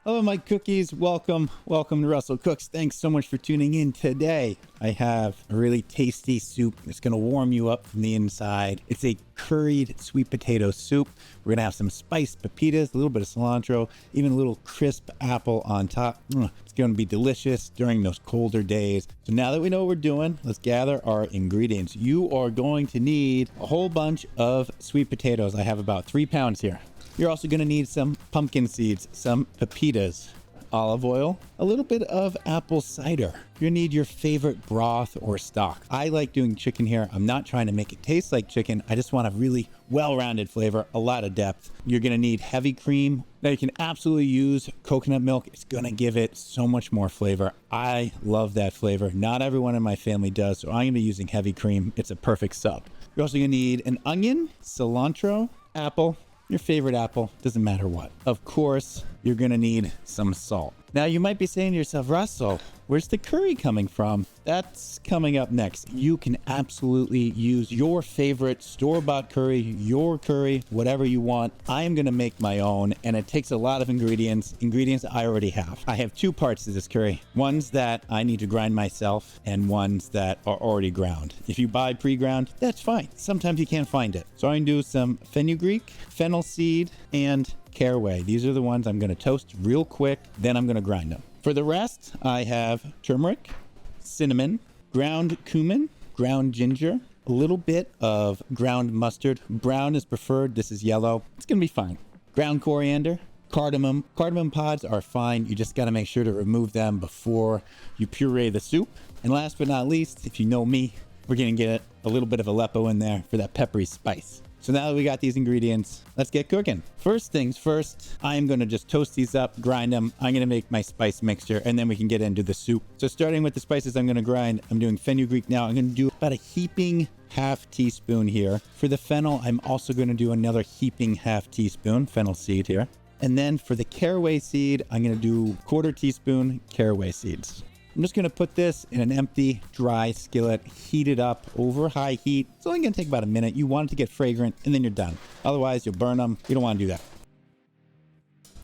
Hello, my cookies. Welcome to Russell Cooks. Thanks so much for tuning in today. I have a really tasty soup. It's going to warm you up from the inside. It's a curried sweet potato soup. We're going to have some spiced pepitas, a little bit of cilantro, even a little crisp apple on top. It's going to be delicious during those colder days. So now that we know what we're doing, let's gather our ingredients. You are going to need a whole bunch of sweet potatoes. I have about 3 pounds here. You're also going to need some pumpkin seeds, some pepitas, olive oil, a little bit of apple cider. You're going to need your favorite broth or stock. I like doing chicken here. I'm not trying to make it taste like chicken. I just want a really well-rounded flavor, a lot of depth. You're going to need heavy cream. Now you can absolutely use coconut milk. It's going to give it so much more flavor. I love that flavor. Not everyone in my family does, so I'm going to be using heavy cream. It's a perfect sub. You're also going to need an onion, cilantro, apple, your favorite apple, doesn't matter what. Of course, you're gonna need some salt. Now you might be saying to yourself, Russell, where's the curry coming from? That's coming up next. You can absolutely use your favorite store-bought curry, your curry, whatever you want. I am gonna make my own, and it takes a lot of ingredients I already have. I have 2 parts to this curry. Ones that I need to grind myself, and ones that are already ground. If you buy pre-ground, that's fine. Sometimes you can't find it. So I'm gonna do some fenugreek, fennel seed, and caraway. These are the ones I'm going to toast real quick, then I'm going to grind them. For the rest, I have turmeric, cinnamon, ground cumin, ground ginger, a little bit of ground mustard. Brown is preferred. This is yellow. It's going to be fine. Ground coriander, cardamom. Cardamom pods are fine. You just got to make sure to remove them before you puree the soup. And last but not least, if you know me, we're going to get a little bit of Aleppo in there for that peppery spice. So now that we got these ingredients, let's get cooking. First things first, I am going to just toast these up, grind them. I'm going to make my spice mixture, and then we can get into the soup. So starting with the spices I'm going to grind, I'm doing fenugreek now. I'm going to do about a heaping half teaspoon here. For the fennel, I'm also going to do another heaping half teaspoon, fennel seed here. And then for the caraway seed, I'm going to do 1/4 teaspoon caraway seeds. I'm just going to put this in an empty, dry skillet, heat it up over high heat. It's only going to take about a minute. You want it to get fragrant, and then you're done. Otherwise, you'll burn them. You don't want to do that.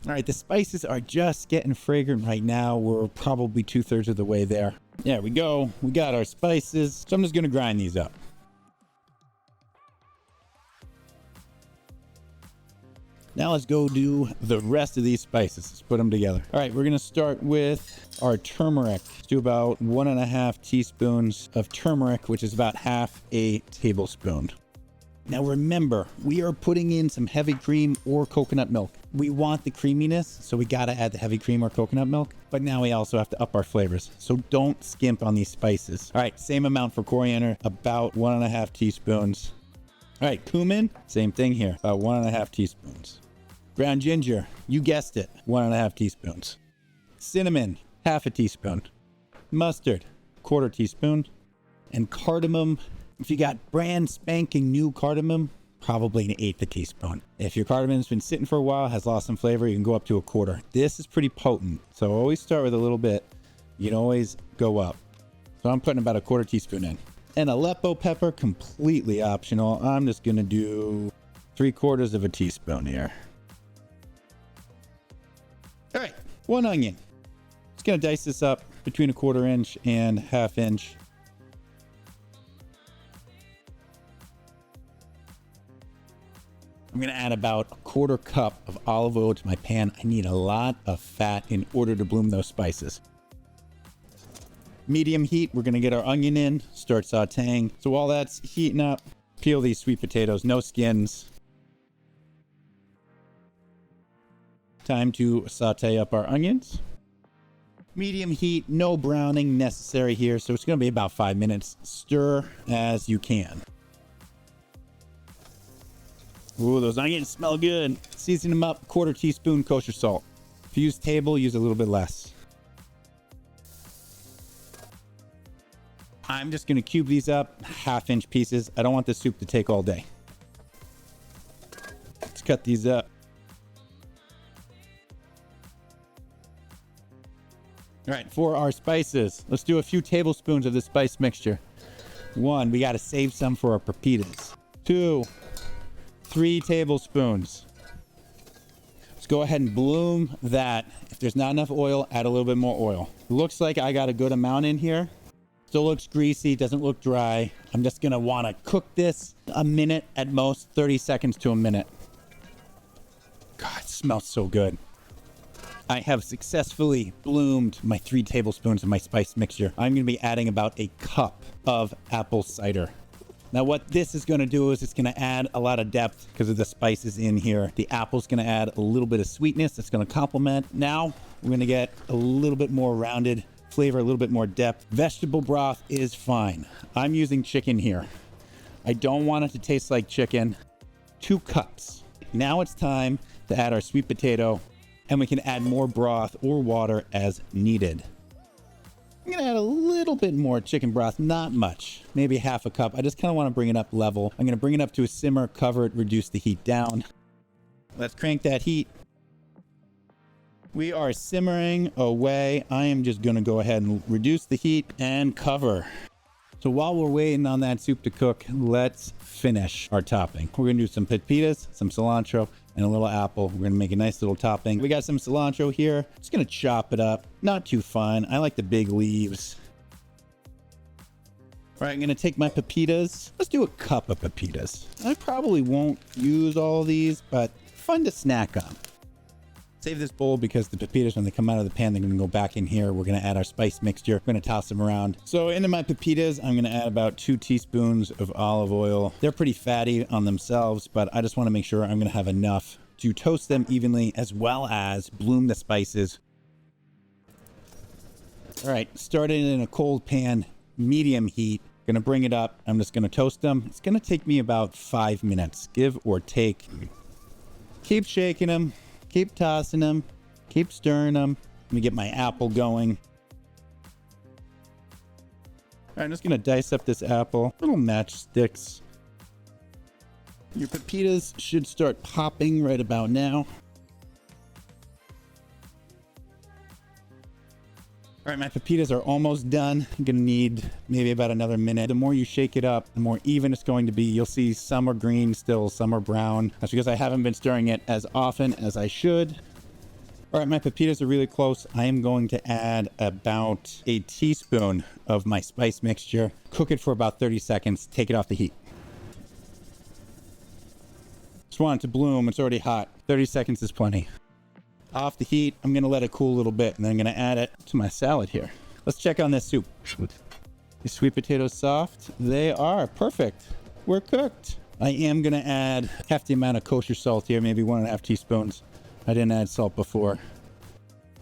All right, the spices are just getting fragrant right now. We're probably 2/3 of the way there. There we go. We got our spices. So I'm just going to grind these up. Now let's go do the rest of these spices. Let's put them together. All right, we're going to start with our turmeric. Let's do about 1.5 teaspoons of turmeric, which is about half a tablespoon. Now remember, we are putting in some heavy cream or coconut milk. We want the creaminess, so we got to add the heavy cream or coconut milk. But now we also have to up our flavors. So don't skimp on these spices. All right, same amount for coriander, about 1.5 teaspoons. All right, cumin, same thing here, about 1.5 teaspoons. Ground ginger, you guessed it, 1.5 teaspoons. Cinnamon, half a teaspoon. Mustard, 1/4 teaspoon. And cardamom, if you got brand spanking new cardamom, probably 1/8 teaspoon. If your cardamom's been sitting for a while, has lost some flavor, you can go up to 1/4. This is pretty potent, so always start with a little bit. You can always go up. So I'm putting about 1/4 teaspoon in. And Aleppo pepper, completely optional. I'm just gonna do 3/4 teaspoon here. All right, 1 onion. Just gonna dice this up between 1/4 inch and 1/2 inch. I'm gonna add about 1/4 cup of olive oil to my pan. I need a lot of fat in order to bloom those spices. Medium heat, we're gonna get our onion in, start sauteing. So while that's heating up, peel these sweet potatoes, no skins. Time to saute up our onions. Medium heat, no browning necessary here, so it's gonna be about 5 minutes. Stir as you can. Ooh, those onions smell good. Season them up, 1/4 teaspoon kosher salt. If you use table, use a little bit less. I'm just gonna cube these up, 1/2 inch pieces. I don't want this soup to take all day. Let's cut these up. All right, for our spices, let's do a few tablespoons of the spice mixture. 1, we got to save some for our pepitas. 2, 3 tablespoons. Let's go ahead and bloom that. If there's not enough oil, add a little bit more oil. Looks like I got a good amount in here. Still looks greasy, doesn't look dry. I'm just gonna wanna cook this a minute at most, 30 seconds to a minute. God, it smells so good. I have successfully bloomed my 3 tablespoons of my spice mixture. I'm gonna be adding about a cup of apple cider. Now what this is gonna do is it's gonna add a lot of depth because of the spices in here. The apple's gonna add a little bit of sweetness that's gonna complement. Now we're gonna get a little bit more rounded flavor, a little bit more depth. Vegetable broth is fine. I'm using chicken here. I don't want it to taste like chicken. 2 cups. Now it's time to add our sweet potato, and we can add more broth or water as needed. I'm gonna add a little bit more chicken broth, not much, maybe half a cup. I just kind of want to bring it up level. I'm gonna bring it up to a simmer, cover it, reduce the heat down. Let's crank that heat. We are simmering away. I am just gonna go ahead and reduce the heat and cover. So while we're waiting on that soup to cook, let's finish our topping. We're gonna do some pepitas, some cilantro, and a little apple. We're gonna make a nice little topping. We got some cilantro here. Just gonna chop it up. Not too fine. I like the big leaves. All right, I'm gonna take my pepitas. Let's do a cup of pepitas. I probably won't use all these, but fun to snack on. Save this bowl because the pepitas, when they come out of the pan, they're gonna go back in here. We're gonna add our spice mixture. We're gonna toss them around. So into my pepitas, I'm gonna add about 2 teaspoons of olive oil. They're pretty fatty on themselves, but I just wanna make sure I'm gonna have enough to toast them evenly as well as bloom the spices. All right, start it in a cold pan, medium heat. Gonna bring it up. I'm just gonna toast them. It's gonna take me about 5 minutes, give or take. Keep shaking them. Keep tossing them, keep stirring them. Let me get my apple going. All right, I'm just gonna dice up this apple, little matchsticks. Your pepitas should start popping right about now. All right, my pepitas are almost done. I'm gonna need maybe about another minute. The more you shake it up, the more even it's going to be. You'll see some are green still, some are brown. That's because I haven't been stirring it as often as I should. All right, my pepitas are really close. I am going to add about a teaspoon of my spice mixture. Cook it for about 30 seconds, take it off the heat. Just want it to bloom, it's already hot. 30 seconds is plenty. Off the heat, I'm gonna let it cool a little bit, and then I'm gonna add it to my salad here. Let's check on this soup. These sweet potatoes soft? They are perfect. We're cooked. I am gonna add a hefty amount of kosher salt here, maybe 1.5 teaspoons. I didn't add salt before.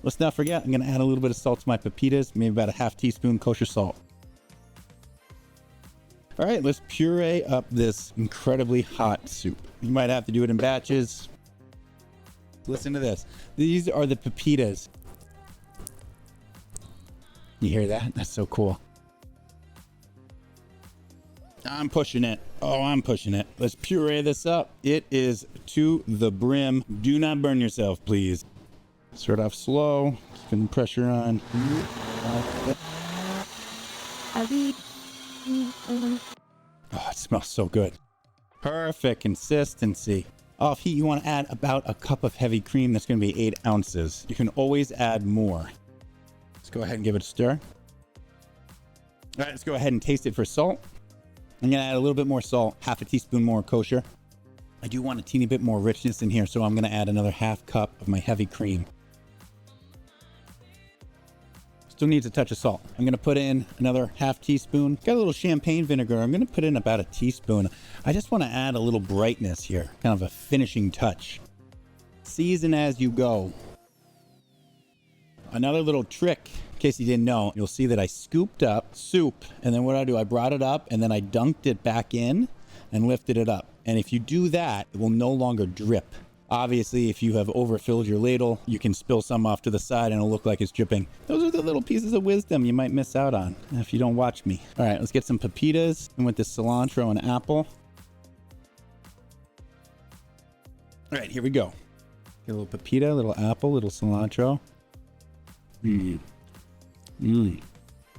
Let's not forget, I'm gonna add a little bit of salt to my pepitas, maybe about a half teaspoon kosher salt. All right, let's puree up this incredibly hot soup. You might have to do it in batches. Listen to this. These are the pepitas. You hear that? That's so cool. I'm pushing it. Oh, I'm pushing it. Let's puree this up. It is to the brim. Do not burn yourself, please. Start off slow. Keeping pressure on. Oh, it smells so good. Perfect consistency. Off heat, you want to add about a cup of heavy cream. That's going to be 8 ounces. You can always add more. Let's go ahead and give it a stir. All right, let's go ahead and taste it for salt. I'm going to add a little bit more salt, half a teaspoon more kosher. I do want a teeny bit more richness in here, so I'm going to add another half cup of my heavy cream. Still needs a touch of salt. I'm going to put in another half teaspoon. Got a little champagne vinegar. I'm going to put in about a teaspoon. I just want to add a little brightness here, kind of a finishing touch. Season as you go. Another little trick, in case you didn't know, you'll see that I scooped up soup, and then what I do, I brought it up, and then I dunked it back in and lifted it up. And if you do that, it will no longer drip. Obviously, if you have overfilled your ladle, you can spill some off to the side and it'll look like it's dripping. Those are the little pieces of wisdom you might miss out on if you don't watch me. All right, let's get some pepitas and with this cilantro and apple. All right, here we go. Get a little pepita, a little apple, a little cilantro.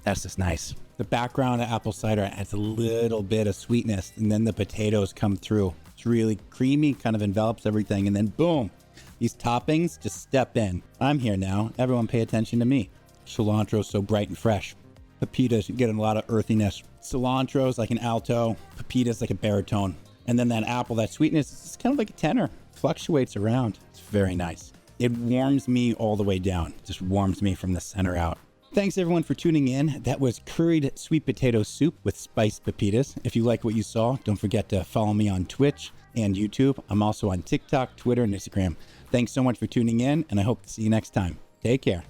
That's just nice. The background of apple cider adds a little bit of sweetness, and then the potatoes come through. It's really creamy, kind of envelops everything, and then boom, These toppings just step in. I'm here now. Everyone pay attention to me. Cilantro so bright and fresh. Pepitas, you get a lot of earthiness. Cilantro's like an alto. Pepitas like a baritone. And then that apple, that sweetness, it's kind of like a tenor. Fluctuates around. It's very nice. It warms me all the way down. It just warms me from the center out. Thanks everyone for tuning in. That was curried sweet potato soup with spiced pepitas. If you like what you saw, don't forget to follow me on Twitch and YouTube. I'm also on TikTok, Twitter, and Instagram. Thanks so much for tuning in, and I hope to see you next time. Take care.